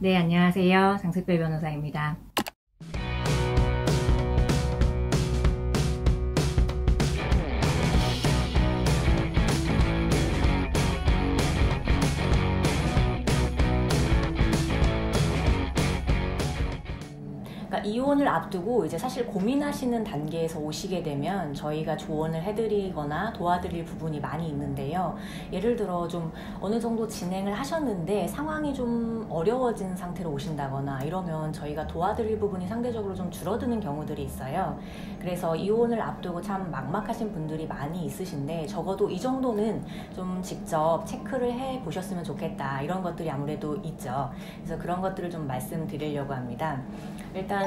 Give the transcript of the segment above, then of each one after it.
네, 안녕하세요. 장특별 변호사입니다. 그러니까 이혼을 앞두고 이제 사실 고민하시는 단계에서 오시게 되면 저희가 조언을 해드리거나 도와드릴 부분이 많이 있는데요. 예를 들어 좀 어느 정도 진행을 하셨는데 상황이 좀 어려워진 상태로 오신다거나 이러면 저희가 도와드릴 부분이 상대적으로 좀 줄어드는 경우들이 있어요. 그래서 이혼을 앞두고 참 막막하신 분들이 많이 있으신데 적어도 이 정도는 좀 직접 체크를 해 보셨으면 좋겠다, 이런 것들이 아무래도 있죠. 그래서 그런 것들을 좀 말씀드리려고 합니다. 일단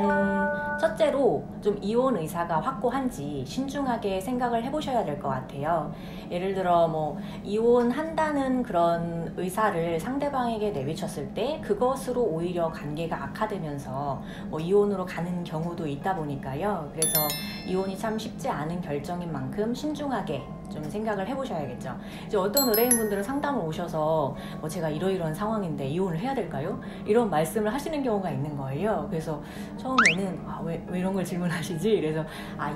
첫째로 좀 이혼 의사가 확고한지 신중하게 생각을 해보셔야 될 것 같아요. 예를 들어 뭐 이혼한다는 그런 의사를 상대방에게 내비쳤을 때 그것으로 오히려 관계가 악화되면서 뭐 이혼으로 가는 경우도 있다 보니까요. 그래서 이혼이 참 쉽지 않은 결정인 만큼 신중하게 좀 생각을 해보셔야겠죠. 이제 어떤 의뢰인분들은 상담을 오셔서 뭐 제가 이러이러한 상황인데 이혼을 해야 될까요? 이런 말씀을 하시는 경우가 있는 거예요. 그래서 처음에는 왜 이런 걸 질문하시지? 그래서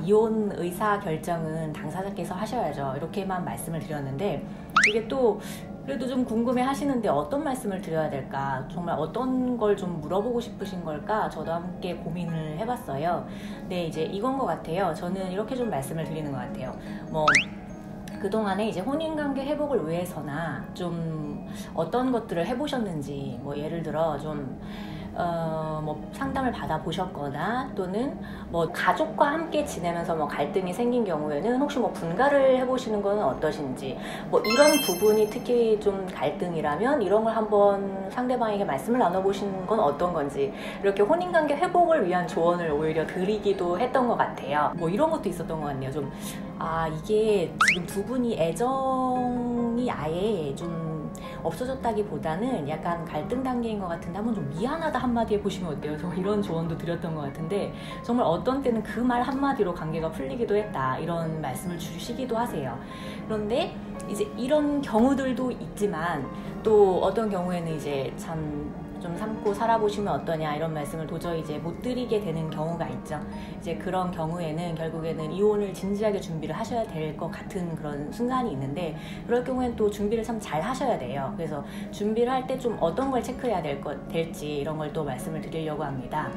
이혼 의사 결정은 당사자께서 하셔야죠, 이렇게만 말씀을 드렸는데, 이게 또 그래도 좀 궁금해 하시는데 어떤 말씀을 드려야 될까, 정말 어떤 걸 좀 물어보고 싶으신 걸까, 저도 함께 고민을 해봤어요. 네, 이제 이건 것 같아요. 저는 이렇게 좀 말씀을 드리는 것 같아요. 뭐 그동안에 이제 혼인관계 회복을 위해서나 좀 어떤 것들을 해보셨는지, 뭐 예를 들어 좀 뭐 상담을 받아보셨거나 또는 뭐 가족과 함께 지내면서 뭐 갈등이 생긴 경우에는 혹시 뭐 분가를 해보시는 건 어떠신지, 뭐 이런 부분이 특히 좀 갈등이라면 이런 걸 한번 상대방에게 말씀을 나눠보시는 건 어떤 건지, 이렇게 혼인관계 회복을 위한 조언을 오히려 드리기도 했던 것 같아요. 뭐 이런 것도 있었던 것 같네요. 좀 이게 지금 두 분이 애정이 아예 좀 없어졌다기보다는 약간 갈등 단계인 것 같은데 한번 좀 미안하다 한마디 해보시면 어때요? 저 이런 조언도 드렸던 것 같은데, 정말 어떤 때는 그 말 한마디로 관계가 풀리기도 했다, 이런 말씀을 주시기도 하세요. 그런데 이제 이런 경우들도 있지만 또 어떤 경우에는 이제 참 좀 참고 살아보시면 어떠냐, 이런 말씀을 도저히 이제 못 드리게 되는 경우가 있죠. 이제 그런 경우에는 결국에는 이혼을 진지하게 준비를 하셔야 될 것 같은 그런 순간이 있는데, 그럴 경우에는 또 준비를 참 잘 하셔야 돼요. 그래서 준비를 할 때 좀 어떤 걸 체크해야 될지 이런 걸 또 말씀을 드리려고 합니다.